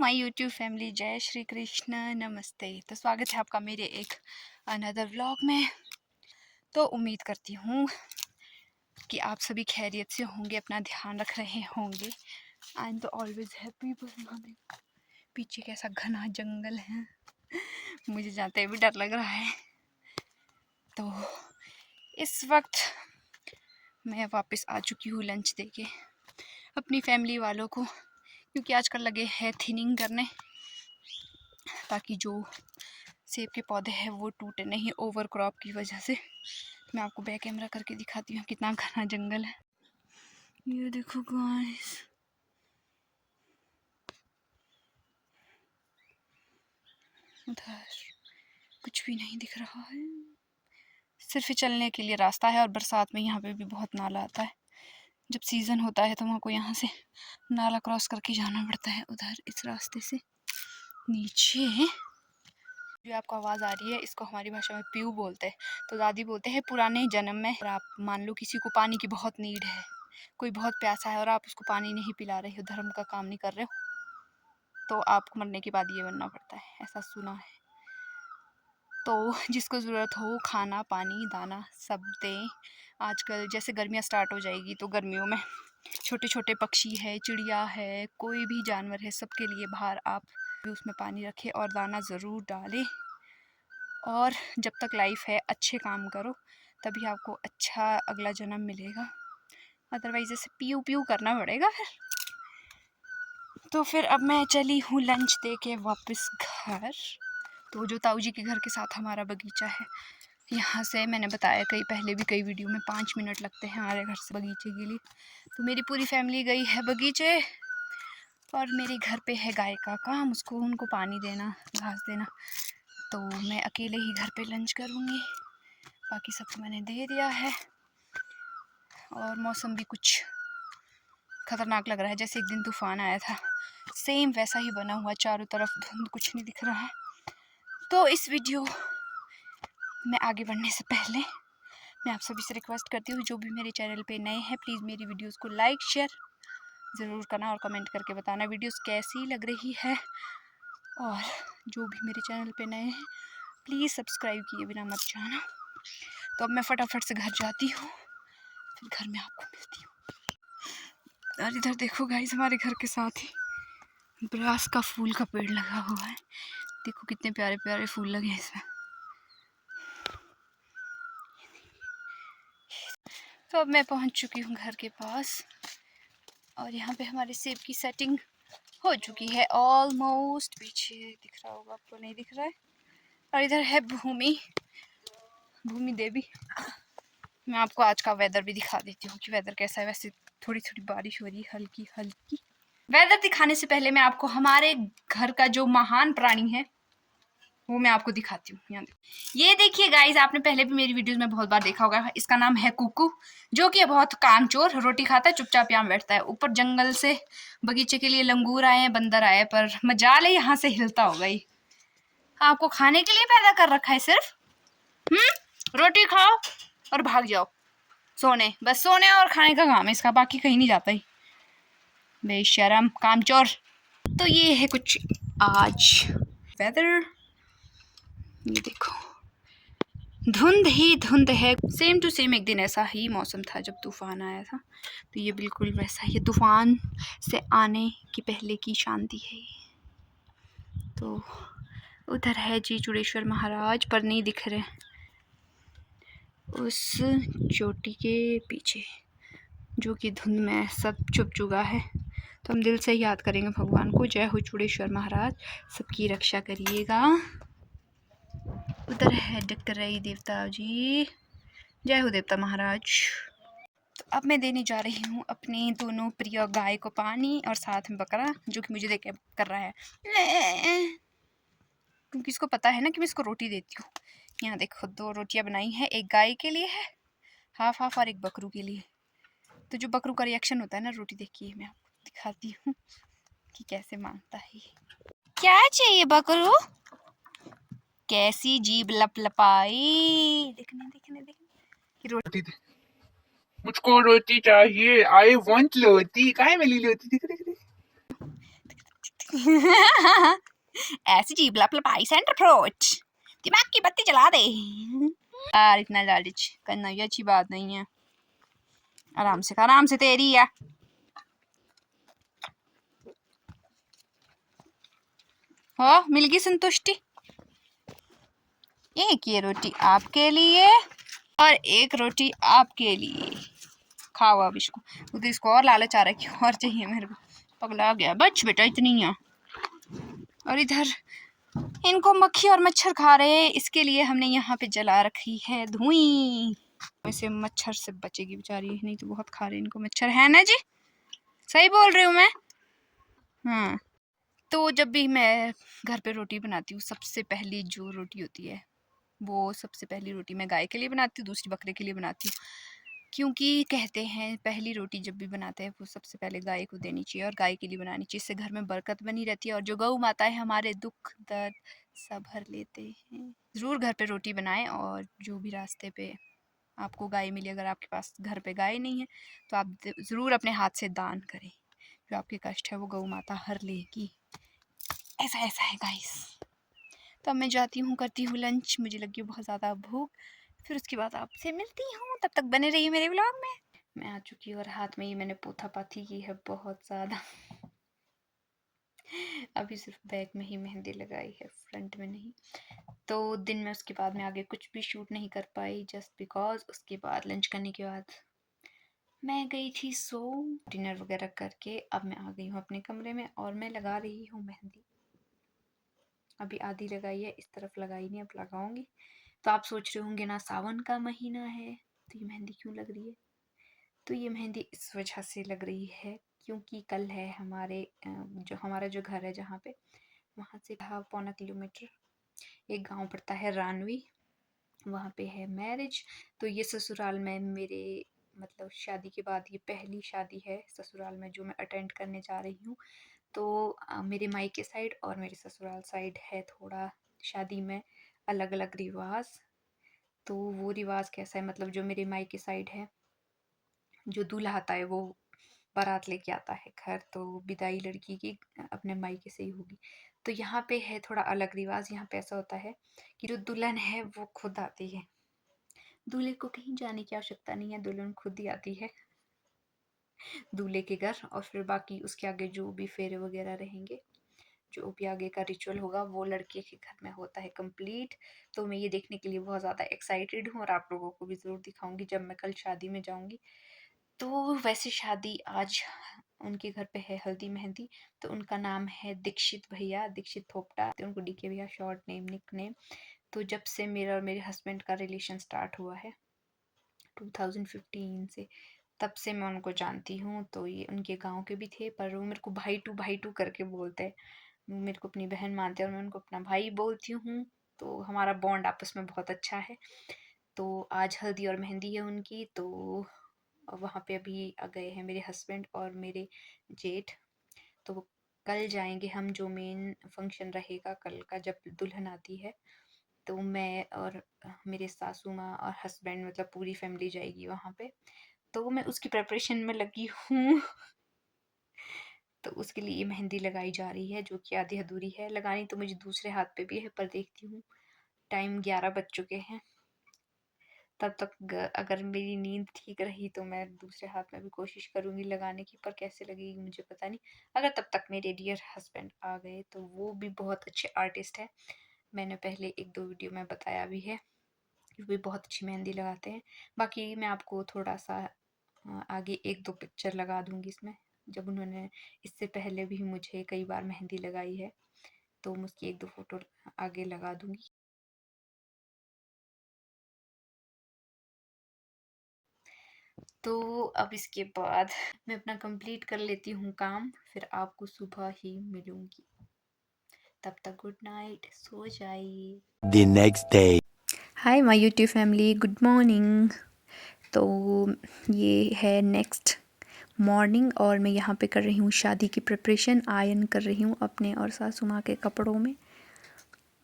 My YouTube family, जय श्री कृष्ण, नमस्ते। तो स्वागत है आपका मेरे एक अनदर व्लॉग में। तो उम्मीद करती हूँ कि आप सभी खैरियत से होंगे, अपना ध्यान रख रहे होंगे। आई एम तो ऑलवेज हैप्पी। पीछे कैसा घना जंगल है, मुझे जाते हुए भी डर लग रहा है। तो इस वक्त मैं वापस आ चुकी हूँ लंच देके अपनी फैमिली वालों को, क्योंकि आजकल लगे हैं थिनिंग करने ताकि जो सेब के पौधे हैं वो टूटे नहीं ओवर क्रॉप की वजह से। मैं आपको बैक कैमरा करके दिखाती हूँ कितना घना जंगल है। ये देखो गाइस, उधर कुछ भी नहीं दिख रहा है, सिर्फ चलने के लिए रास्ता है। और बरसात में यहाँ पे भी बहुत नाला आता है। जब सीज़न होता है तो वहाँ को यहाँ से नाला क्रॉस करके जाना पड़ता है उधर इस रास्ते से नीचे। जो आपको आवाज़ आ रही है इसको हमारी भाषा में पीऊ बोलते हैं। तो दादी बोलते हैं पुराने जन्म में और आप मान लो किसी को पानी की बहुत नीड है, कोई बहुत प्यासा है और आप उसको पानी नहीं पिला रहे हो, धर्म का काम नहीं कर रहे हो, तो आपको मरने के बाद ये बनना पड़ता है, ऐसा सुना है। तो जिसको ज़रूरत हो खाना पानी दाना सब दें। आजकल जैसे गर्मियाँ स्टार्ट हो जाएगी तो गर्मियों में छोटे छोटे पक्षी है, चिड़िया है, कोई भी जानवर है, सबके लिए बाहर आप भी उसमें पानी रखें और दाना ज़रूर डालें। और जब तक लाइफ है अच्छे काम करो, तभी आपको अच्छा अगला जन्म मिलेगा, अदरवाइज ऐसे पीऊ पीऊ करना पड़ेगा फिर। तो फिर अब मैं चली हूँ लंच दे के वापस घर। तो जो ताऊ जी के घर के साथ हमारा बगीचा है, यहाँ से मैंने बताया पहले भी कई वीडियो में 5 मिनट लगते हैं हमारे घर से बगीचे के लिए। तो मेरी पूरी फैमिली गई है बगीचे और मेरे घर पे है गाय का काम, उसको उनको पानी देना, घास देना। तो मैं अकेले ही घर पे लंच करूँगी, बाकी सबको मैंने दे दिया है। और मौसम भी कुछ ख़तरनाक लग रहा है, जैसे एक दिन तूफ़ान आया था, सेम वैसा ही बना हुआ, चारों तरफ धुंध, कुछ नहीं दिख रहा है। तो इस वीडियो में आगे बढ़ने से पहले मैं आप सभी से रिक्वेस्ट करती हूँ, जो भी मेरे चैनल पे नए हैं प्लीज़ मेरी वीडियोस को लाइक शेयर ज़रूर करना और कमेंट करके बताना वीडियोस कैसी लग रही है। और जो भी मेरे चैनल पे नए हैं प्लीज़ सब्सक्राइब किए बिना मत जाना। तो अब मैं फटाफट से घर जाती हूँ, फिर घर में आपको मिलती हूँ। और इधर देखो गाइस, हमारे घर के साथ ही ब्रास का फूल का पेड़ लगा हुआ है, देखो कितने प्यारे प्यारे फूल लगे हैं इसमें। तो अब मैं पहुंच चुकी हूँ घर के पास और यहाँ पे हमारे सेब की सेटिंग हो चुकी है ऑलमोस्ट। पीछे दिख रहा होगा आपको, नहीं दिख रहा है। और इधर है भूमि देवी। मैं आपको आज का वेदर भी दिखा देती हूँ कि वेदर कैसा है। वैसे थोड़ी थोड़ी बारिश हो रही है, हल्की हल्की। वेदर दिखाने से पहले मैं आपको हमारे घर का जो महान प्राणी है वो मैं आपको दिखाती हूँ। यहाँ ये देखिए गाइस, आपने पहले भी मेरी वीडियोस में बहुत बार देखा होगा, इसका नाम है कुकू, जो कि बहुत कामचोर, रोटी खाता है, चुपचाप यहाँ बैठता है। ऊपर जंगल से बगीचे के लिए लंगूर आए हैं, बंदर आए, पर मजाल है यहाँ से हिलता होगा ही। आपको खाने के लिए पैदा कर रखा है सिर्फ, रोटी खाओ और भाग जाओ सोने, बस सोने और खाने का काम है इसका, बाकी कहीं नहीं जाता ही, बेशरम कामचोर। तो ये है कुछ आज वेदर, ये देखो धुंध ही धुंध है, सेम टू सेम एक दिन ऐसा ही मौसम था जब तूफान आया था। तो ये बिल्कुल वैसा ही, तूफान से आने की पहले की शांति है। तो उधर है जी चूड़ेश्वर महाराज, पर नहीं दिख रहे उस चोटी के पीछे, जो कि धुंध में सब छुप चुका है। तो हम दिल से याद करेंगे भगवान को। जय हो चूड़ेश्वर महाराज, सबकी रक्षा करिएगा। उधर है डकरई देवता जी, जय हो देवता महाराज। तो अब मैं देने जा रही हूँ अपने दोनों प्रिय गाय को पानी, और साथ में बकरा जो कि मुझे देख के कर रहा है, क्योंकि इसको पता है ना कि मैं इसको रोटी देती हूँ। यहाँ देखो 2 रोटियाँ बनाई हैं, एक गाय के लिए है हाफ हाफ और एक बकरू के लिए। तो जो बकरू का रिएक्शन होता है ना रोटी देख के, मैं आपको दिखाती हूँ कि कैसे मांगता है। क्या चाहिए बकरू, कैसी जीभ लपलपाई, देखने देखने देखने रोटी, मुझको रोटी चाहिए, आई वांट रोटी। काय मिली रोटी, देख देख देख। ऐसी जीभ लपलपाई सेंटर अप्रोच, दिमाग की बत्ती जला दे। यार इतना लालच करना ये अच्छी बात नहीं है। आराम से खा, आराम से, तेरी है। हो मिल गई संतुष्टि। एक ये रोटी आपके लिए और एक रोटी आपके लिए। खाओ अब इसको, तो इसको और लालच आ रहा है, और चाहिए मेरे को। पगला गया बच बेटा, इतनी है। और इधर इनको मक्खी और मच्छर खा रहे हैं, इसके लिए हमने यहाँ पे जला रखी है धुई। वैसे मच्छर से बचेगी बेचारी, नहीं तो बहुत खा रहे इनको मच्छर, है ना जी? सही बोल रही हूँ मैं? हाँ। तो जब भी मैं घर पे रोटी बनाती हूँ, सबसे पहली जो रोटी होती है वो सबसे पहली रोटी मैं गाय के लिए बनाती हूँ, दूसरी बकरे के लिए बनाती हूँ। क्योंकि कहते हैं पहली रोटी जब भी बनाते हैं वो सबसे पहले गाय को देनी चाहिए और गाय के लिए बनानी चाहिए, इससे घर में बरकत बनी रहती है और जो गौ माता है हमारे दुख दर्द सब भर लेते हैं। ज़रूर घर पे रोटी बनाएं, और जो भी रास्ते पे आपको गाय मिले, अगर आपके पास घर पे गाय नहीं है तो आप ज़रूर अपने हाथ से दान करें, जो आपके कष्ट है वो गौ माता हर लेगी। ऐसा ऐसा है गाइस। तो अब मैं जाती हूँ, करती हूँ लंच, मुझे लगी बहुत ज़्यादा भूख, फिर उसके बाद आपसे मिलती हूँ। तब तक बने रहिए मेरे व्लॉग में। मैं आ चुकी हूँ और हाथ में ये मैंने पोथा पाथी की है बहुत ज़्यादा। अभी सिर्फ बैक में ही मेहंदी लगाई है, फ्रंट में नहीं। तो दिन में उसके बाद मैं आगे कुछ भी शूट नहीं कर पाई, जस्ट बिकॉज उसके बाद लंच करने के बाद मैं गई थी सो। डिनर वगैरह करके अब मैं आ गई हूँ अपने कमरे में और मैं लगा रही हूँ मेहंदी। अभी आधी लगाई है, इस तरफ लगाई नहीं, अब लगाऊंगी। तो आप सोच रहे होंगे ना, सावन का महीना है तो ये मेहंदी क्यों लग रही है? तो ये मेहंदी इस वजह से लग रही है क्योंकि कल है हमारे हमारा जो घर है जहाँ पे, वहाँ से 1.5 किलोमीटर एक गांव पड़ता है रानवी, वहाँ पे है मैरिज। तो ये ससुराल में मेरे मतलब शादी के बाद ये पहली शादी है ससुराल में जो मैं अटेंड करने जा रही हूँ। तो मेरे मायके साइड और मेरे ससुराल साइड है थोड़ा शादी में अलग अलग रिवाज। तो वो रिवाज कैसा है, मतलब जो मेरे मायके साइड है, जो दूल्हा आता है वो बारात लेके आता है घर, तो विदाई लड़की की अपने मायके से ही होगी। तो यहाँ पे है थोड़ा अलग रिवाज। यहाँ पे ऐसा होता है कि जो दुल्हन है वो खुद आती है, दूल्हे को कहीं जाने की आवश्यकता नहीं है, दुल्हन खुद ही आती है दूल्हे के घर। और फिर बाकी उसके आगे जो भी फेरे वगैरह रहेंगे, जो भी आगे का रिचुअल होगा वो लड़के के घर में होता है कंप्लीट। तो मैं ये देखने के लिए बहुत ज़्यादा एक्साइटेड हूँ और आप लोगों को भी ज़रूर दिखाऊंगी जब मैं कल शादी में जाऊंगी। तो वैसे शादी आज उनके घर पे है हल्दी मेहंदी। तो उनका नाम है दीक्षित भैया, दीक्षित थोपटा, तो उनको डीके भैया शॉर्ट नेम, निक नेम। तो जब से मेरा और मेरे हस्बैंड का रिलेशन स्टार्ट हुआ है 2015 से, तब से मैं उनको जानती हूँ। तो ये उनके गांव के भी थे, पर वो मेरे को भाई टू करके बोलते हैं। वो मेरे को अपनी बहन मानते हैं और मैं उनको अपना भाई बोलती हूँ। तो हमारा बॉन्ड आपस में बहुत अच्छा है। तो आज हल्दी और मेहंदी है उनकी, तो वहाँ पे अभी आ गए हैं मेरे हस्बैंड और मेरे जेठ। तो कल जाएंगे हम, जो मेन फंक्शन रहेगा कल का जब दुल्हन आती है, तो मैं और मेरे सासू माँ और हस्बैंड मतलब पूरी फैमिली जाएगी वहाँ पे। तो मैं उसकी प्रिपरेशन में लगी हूँ। तो उसके लिए मेहंदी लगाई जा रही है जो कि आधी अधूरी है। लगानी तो मुझे दूसरे हाथ पे भी है, पर देखती हूँ। टाइम 11 बज चुके हैं, तब तक अगर मेरी नींद ठीक रही तो मैं दूसरे हाथ में भी कोशिश करूँगी लगाने की, पर कैसे लगेगी मुझे पता नहीं। अगर तब तक मेरे डियर हस्बैंड आ गए, तो वो भी बहुत अच्छे आर्टिस्ट है, मैंने पहले 1-2 वीडियो में बताया भी है, वो भी बहुत अच्छी मेहंदी लगाते हैं। बाकी मैं आपको थोड़ा सा आगे 1-2 पिक्चर लगा दूँगी इसमें, जब उन्होंने इससे पहले भी मुझे कई बार मेहंदी लगाई है, तो मैं उसकी 1-2 फ़ोटो आगे लगा दूँगी। तो अब इसके बाद मैं अपना कंप्लीट कर लेती हूँ काम, फिर आपको सुबह ही मिलूँगी। तब तक गुड नाइट, सो जाइए। The next day. Hi my YouTube family, good morning. तो ये है नेक्स्ट मॉर्निंग और मैं यहाँ पे कर रही हूँ शादी की प्रिपरेशन, आयरन कर रही हूँ अपने और सासू माँ के कपड़ों में।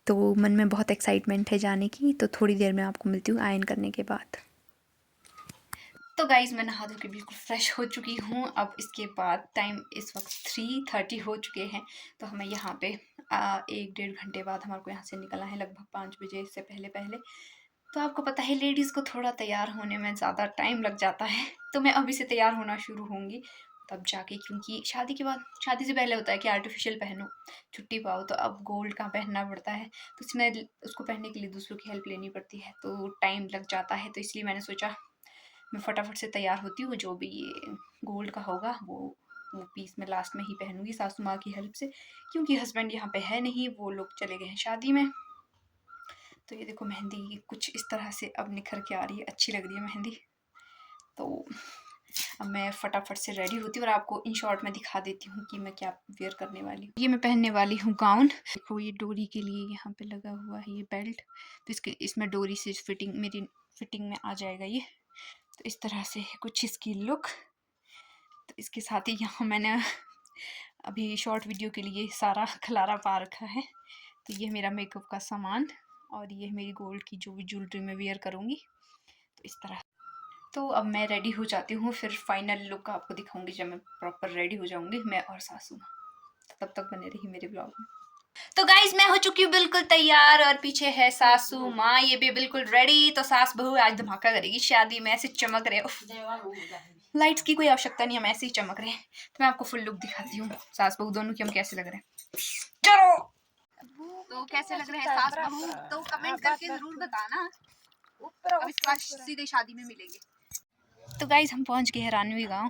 तो मन में बहुत एक्साइटमेंट है जाने की, तो थोड़ी देर में आपको मिलती हूँ आयरन करने के बाद। तो गाइज़ मैं नहा धो के बिल्कुल फ्रेश हो चुकी हूँ। अब इसके बाद टाइम इस वक्त 3:30 हो चुके हैं। तो हमें यहाँ पे 1 डेढ़ घंटे बाद हमारे को यहाँ से निकलना है, लगभग 5 बजे से पहले पहले। तो आपको पता है लेडीज़ को थोड़ा तैयार होने में ज़्यादा टाइम लग जाता है, तो मैं अभी से तैयार होना शुरू होंगी तब जाके, क्योंकि शादी के बाद, शादी से पहले होता है कि आर्टिफिशियल पहनो छुट्टी पाओ, तो अब गोल्ड का पहनना पड़ता है, तो उसमें उसको पहनने के लिए दूसरों की हेल्प लेनी पड़ती है, तो टाइम लग जाता है। तो इसलिए मैंने सोचा मैं फटाफट से तैयार होती हूँ, जो भी ये गोल्ड का होगा वो पीस मैं लास्ट में ही पहनूंगी सासू माँ की हेल्प से, क्योंकि हस्बैंड यहाँ पे है नहीं, वो लोग चले गए हैं शादी में। तो ये देखो मेहंदी कुछ इस तरह से अब निखर के आ रही है, अच्छी लग रही है मेहंदी। तो अब मैं फटाफट से रेडी होती हूँ और आपको इन शॉर्ट में दिखा देती हूँ कि मैं क्या वेयर करने वाली हूँ। ये मैं पहनने वाली हूँ गाउन। देखो ये डोरी के लिए यहाँ पे लगा हुआ है ये बेल्ट, तो इसमें डोरी से फिटिंग मेरी फिटिंग में आ जाएगा ये। तो इस तरह से कुछ इसकी लुक। तो इसके साथ ही यहाँ मैंने अभी शॉर्ट वीडियो के लिए सारा खलारा पा रखा है। तो ये मेरा मेकअप का सामान और ये मेरी गोल्ड की जो भी ज्वेलरी मैं वेयर करूँगी, तो इस तरह। तो अब मैं रेडी हो जाती हूँ, फिर फाइनल लुक आपको दिखाऊंगी जब मैं प्रॉपर रेडी हो जाऊँगी, मैं और सासू माँ। तो तब तक बने रही मेरे ब्लॉग में। तो गाइज मैं हो चुकी हूँ बिल्कुल तैयार और पीछे है सासू माँ, ये भी बिल्कुल रेडी। तो सास बहू आज धमाका करेगी शादी में, ऐसे चमक रहे हो। लाइट्स की कोई आवश्यकता नहीं, हम ऐसे ही चमक रहे हैं। तो मैं आपको फुल लुक दिखाती हूँ सास बहू दोनों की हम कैसे लग रहे हैं। चलो तो कैसे लग रहे हैं सास बहू, तो कमेंट करके जरूर बताना। अब इसके बाद सीधे शादी में मिलेंगे। तो गाइज हम पहुंच गए हैं रानवी गांव।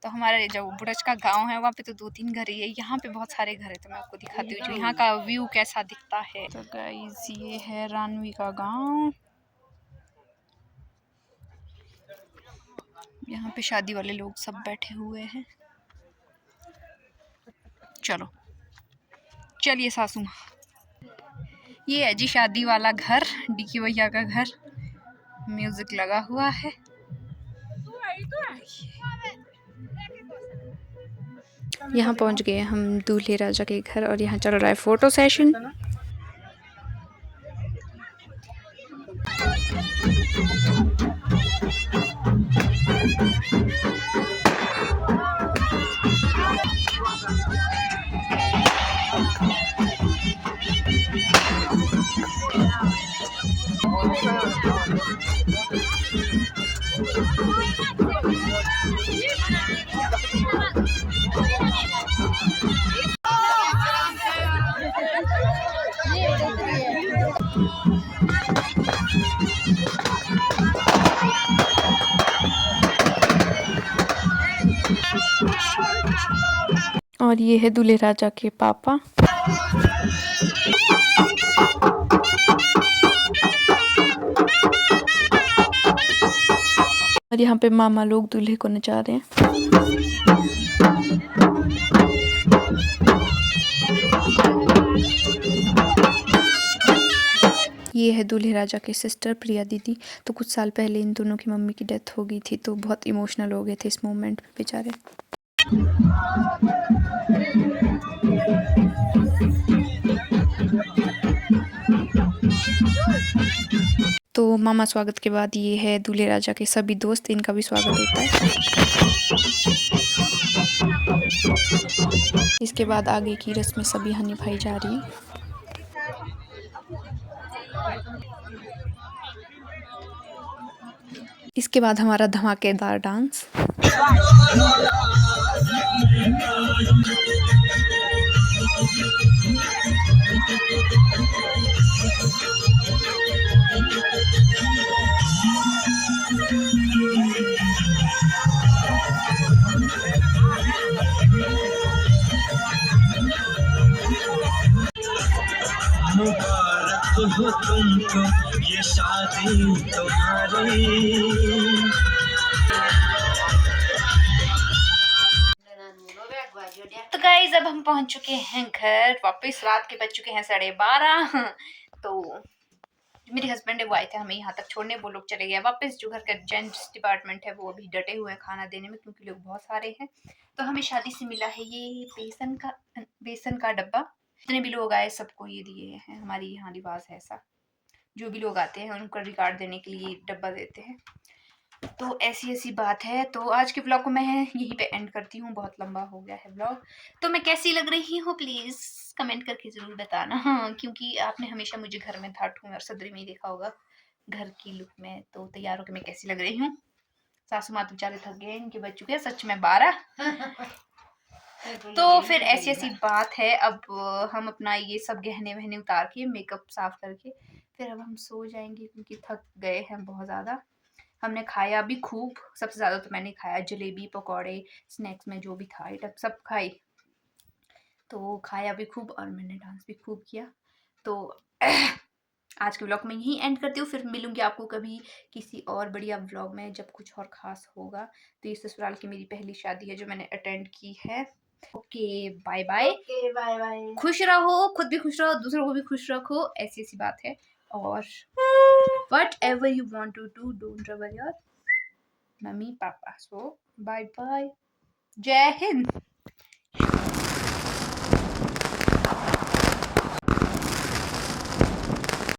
तो हमारे जो बुरज का गांव है वहाँ पे तो 2-3 घर ही है, यहाँ पे बहुत सारे घर है। तो मैं आपको दिखाती हूँ जो यहाँ का व्यू कैसा दिखता है। तो गाइज ये है रानवी का गांव। यहाँ पे शादी वाले लोग सब बैठे हुए हैं। चलो चलिए सासू माँ। ये है जी शादी वाला घर, डीकी भैया का घर। म्यूजिक लगा हुआ है। यहाँ पहुँच गए हम दूल्हे राजा के घर और यहाँ चल रहा है फोटो सेशन। और ये है दूल्हे राजा के पापा। और यहाँ पे मामा लोग दूल्हे को नचा रहे हैं। ये है दूल्हे राजा के सिस्टर प्रिया दीदी। तो कुछ साल पहले इन दोनों की मम्मी की डेथ हो गई थी, तो बहुत इमोशनल हो गए थे इस मोमेंट पे बेचारे। तो मामा स्वागत के बाद ये है दूल्हे राजा के सभी दोस्त, इनका भी स्वागत होता है। इसके बाद आगे की रस्में सभी यहाँ निभाई जा रही हैं। इसके बाद हमारा धमाकेदार डांस। मुबारक हो तुमको ये शादी तुम्हारी। तो गाइस अब हम पहुंच चुके हैं घर वापस। रात के बज चुके हैं 12:30। तो मेरे हस्बैंड है वो आए थे हमें यहाँ तक छोड़ने, वो लोग चले गए वापस। जो घर का जेंट्स डिपार्टमेंट है वो अभी डटे हुए हैं खाना देने में, क्योंकि लोग बहुत सारे हैं। तो हमें शादी से मिला है ये बेसन का डब्बा। जितने भी लोग आए सबको ये दिए हैं, हमारी यहाँ रिवाज है ऐसा। जो भी लोग आते हैं उनको रिगार्ड देने के लिए डब्बा देते हैं। तो ऐसी बात है। तो आज के ब्लॉग को मैं यहीं पे एंड करती हूँ, बहुत लंबा हो गया है ब्लॉग। तो मैं कैसी लग रही हूँ प्लीज़ कमेंट करके ज़रूर बताना। हाँ, क्योंकि आपने हमेशा मुझे घर में थाटू में और सदरी में ही देखा होगा, घर की लुक में। तो तैयार होकर मैं कैसी लग रही हूँ? सासू माँ तो बेचारे थक गए, इनके बज चुके हैं सच में 12। तो फिर ऐसी बात है। अब हम अपना ये सब गहने वहने उतार के मेकअप साफ करके फिर अब हम सो जाएंगे, क्योंकि थक गए हैं बहुत ज़्यादा। हमने खाया भी खूब, सबसे ज़्यादा तो मैंने खाया जलेबी पकौड़े, स्नैक्स में जो भी था आइटम सब खाई। तो खाया भी खूब और मैंने डांस भी खूब किया। तो आज के व्लॉग में यहीं एंड करती हूँ, फिर मिलूंगी आपको कभी किसी और बढ़िया व्लॉग में जब कुछ और ख़ास होगा। तो ये ससुराल की मेरी पहली शादी है जो मैंने अटेंड की है। Okay bye bye. Okay bye bye. खुश रहो, खुद भी खुश रहो, दूसरों को भी खुश रखो, ऐसी बात है। और whatever you want to do, don't trouble your mummy papa. So bye bye, जय हिंद।